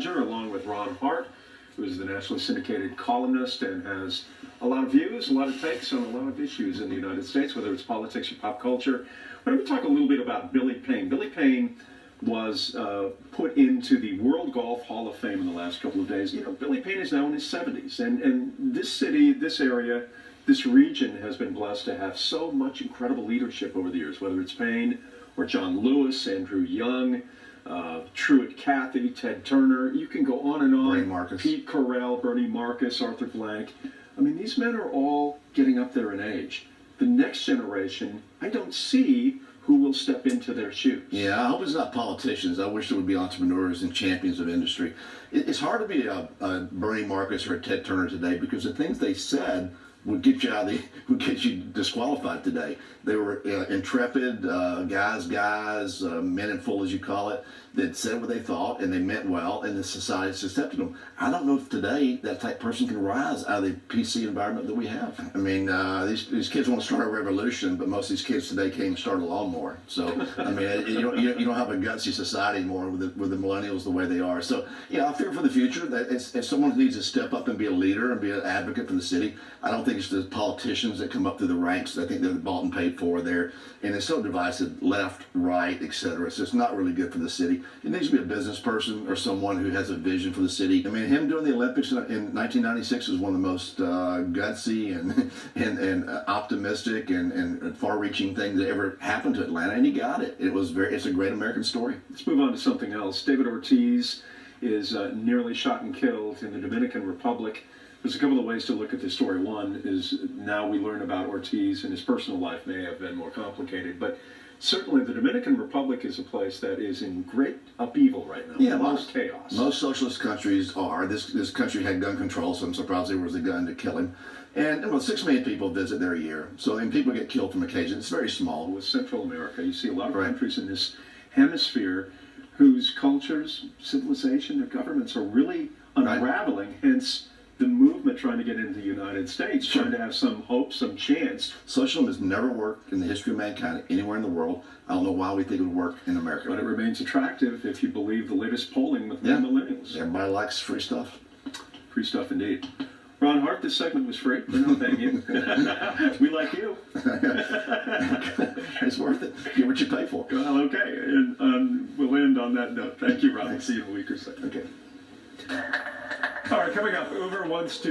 Challenger, along with Ron Hart, who is the nationally syndicated columnist and has a lot of views, a lot of takes on a lot of issues in the United States, whether it's politics or pop culture. Why don't we talk a little bit about Billy Payne? Billy Payne was put into the World Golf Hall of Fame in the last couple of days. You know, Billy Payne is now in his 70s, and this city, this area, this region has been blessed to have so much incredible leadership over the years, whether it's Payne or John Lewis, Andrew Young, Truett Cathy, Ted Turner. You can go on and on. Bernie Marcus. Pete Corral, Bernie Marcus, Arthur Blank. I mean, these men are all getting up there in age. The next generation, I don't see who will step into their shoes. Yeah, I hope it's not politicians. I wish there would be entrepreneurs and champions of industry. It's hard to be a Bernie Marcus or a Ted Turner today because the things they said would get you would get you disqualified today. They were intrepid guys, men in full, as you call it, that said what they thought and they meant well, and the society accepted them. I don't know if today that type of person can rise out of the PC environment that we have. I mean, these kids want to start a revolution, but most of these kids today can't even start a lawnmower. So, I mean, you don't have a gutsy society anymore with the millennials the way they are. So, yeah, I fear for the future that if someone needs to step up and be a leader and be an advocate for the city, I don't think it's the politicians that come up through the ranks. I think they're bought and paid for there, and it's so divisive, left, right, etc. So it's not really good for the city. It needs to be a business person or someone who has a vision for the city. I mean, him doing the Olympics in 1996 was one of the most gutsy and optimistic and far-reaching things that ever happened to Atlanta, and he got it. It's a great American story. Let's move on to something else. David Ortiz is nearly shot and killed in the Dominican Republic. There's a couple of ways to look at this story. One is now we learn about Ortiz, and his personal life may have been more complicated, but certainly the Dominican Republic is a place that is in great upheaval right now. Yeah, most chaos. Most socialist countries are. This country had gun control, so I'm surprised there was a gun to kill him. And well, 6 million people visit there a year, so and people get killed from occasion. It's very small. With Central America, you see a lot of countries in this hemisphere whose cultures, civilization, their governments are really unraveling, hence the movement trying to get into the United States, trying to have some hope, some chance. Socialism has never worked in the history of mankind anywhere in the world. I don't know why we think it would work in America. But it remains attractive if you believe the latest polling with millennials. Everybody likes free stuff. Free stuff indeed. Ron Hart, this segment was free. We're not paying you. We like you. It's worth it. Get what you pay for. Well, okay. And we'll end on that note. Thank you, Ron. See you in a week or so. Okay. All right, coming up, Uber wants to